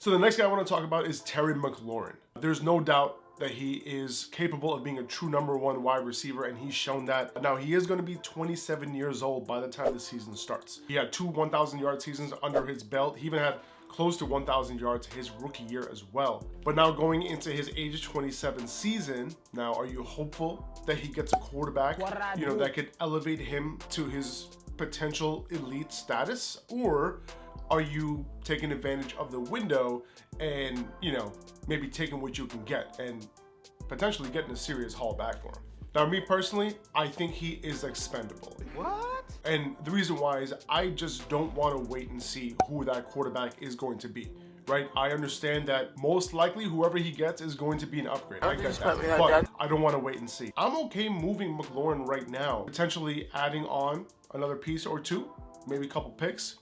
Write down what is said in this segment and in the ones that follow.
So the next guy I want to talk about is Terry McLaurin. There's no doubt that he is capable of being a true #1 wide receiver, and he's shown that. Now, he is going to be 27 years old by the time the season starts. He had two 1,000-yard seasons under his belt. He even had close to 1,000 yards his rookie year as well. But now going into his age 27 season, now are you hopeful that he gets a quarterback, that could elevate him to his potential elite status? Or are you taking advantage of the window and, maybe taking what you can get and potentially getting a serious haul back for him? Now, me personally, I think he is expendable. What? And the reason why is I just don't want to wait and see who that quarterback is going to be, right? I understand that most likely whoever he gets is going to be an upgrade. I get that, but I don't want to wait and see. I'm okay moving McLaurin right now, potentially adding on another piece or two, maybe a couple picks,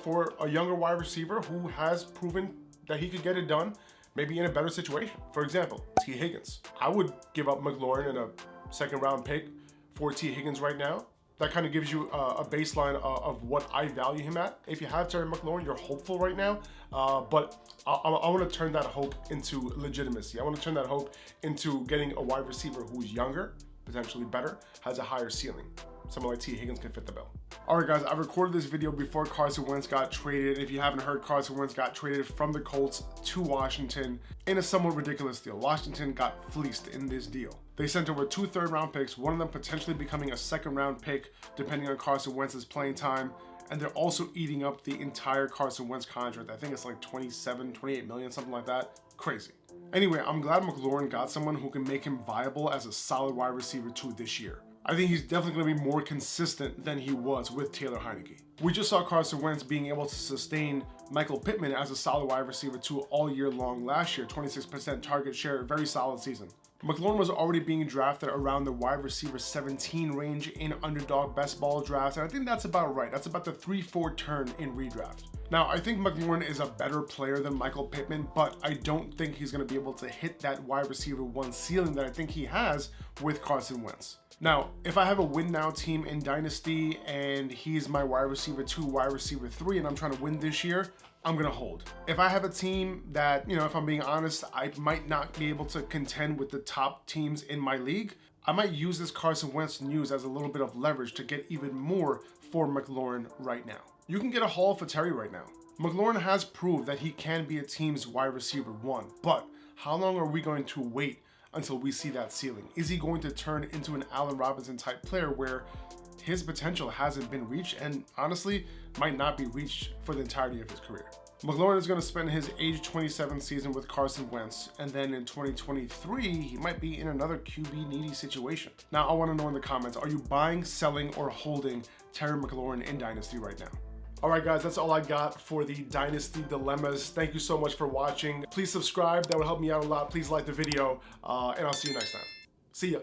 for a younger wide receiver who has proven that he could get it done, maybe in a better situation. For example, T. Higgins. I would give up McLaurin in a second-round pick for T. Higgins right now. That kind of gives you a baseline of what I value him at. If you have Terry McLaurin, you're hopeful right now, but I want to turn that hope into legitimacy. I want to turn that hope into getting a wide receiver who's younger, potentially better, has a higher ceiling. Someone like T. Higgins can fit the bill. All right, guys, I recorded this video before Carson Wentz got traded. If you haven't heard, Carson Wentz got traded from the Colts to Washington in a somewhat ridiculous deal. Washington got fleeced in this deal. They sent over 2 third-round picks, one of them potentially becoming a second-round pick, depending on Carson Wentz's playing time. And they're also eating up the entire Carson Wentz contract. I think it's like 28 million, something like that. Crazy. Anyway, I'm glad McLaurin got someone who can make him viable as a solid wide receiver too this year. I think he's definitely going to be more consistent than he was with Taylor Heineke. We just saw Carson Wentz being able to sustain Michael Pittman as a solid wide receiver too all year long last year. 26% target share, very solid season. McLaurin was already being drafted around the wide receiver 17 range in underdog best ball drafts, and I think that's about right. That's about the 3-4 turn in redraft. Now, I think McLaurin is a better player than Michael Pittman, but I don't think he's going to be able to hit that wide receiver 1 ceiling that I think he has with Carson Wentz. Now, if I have a win now team in Dynasty and he's my wide receiver 2, wide receiver 3, and I'm trying to win this year, I'm gonna hold. If I have a team that, if I'm being honest, I might not be able to contend with the top teams in my league, I might use this Carson Wentz news as a little bit of leverage to get even more for McLaurin right now. You can get a haul for Terry right now. McLaurin has proved that he can be a team's wide receiver 1, but how long are we going to wait until we see that ceiling? Is he going to turn into an Allen Robinson type player where his potential hasn't been reached and honestly might not be reached for the entirety of his career? McLaurin is going to spend his age 27 season with Carson Wentz, and then in 2023 he might be in another QB needy situation. Now I want to know in the comments, are you buying, selling, or holding Terry McLaurin in Dynasty right now? All right, guys, that's all I got for the Dynasty Dilemmas. Thank you so much for watching. Please subscribe. That would help me out a lot. Please like the video, and I'll see you next time. See ya.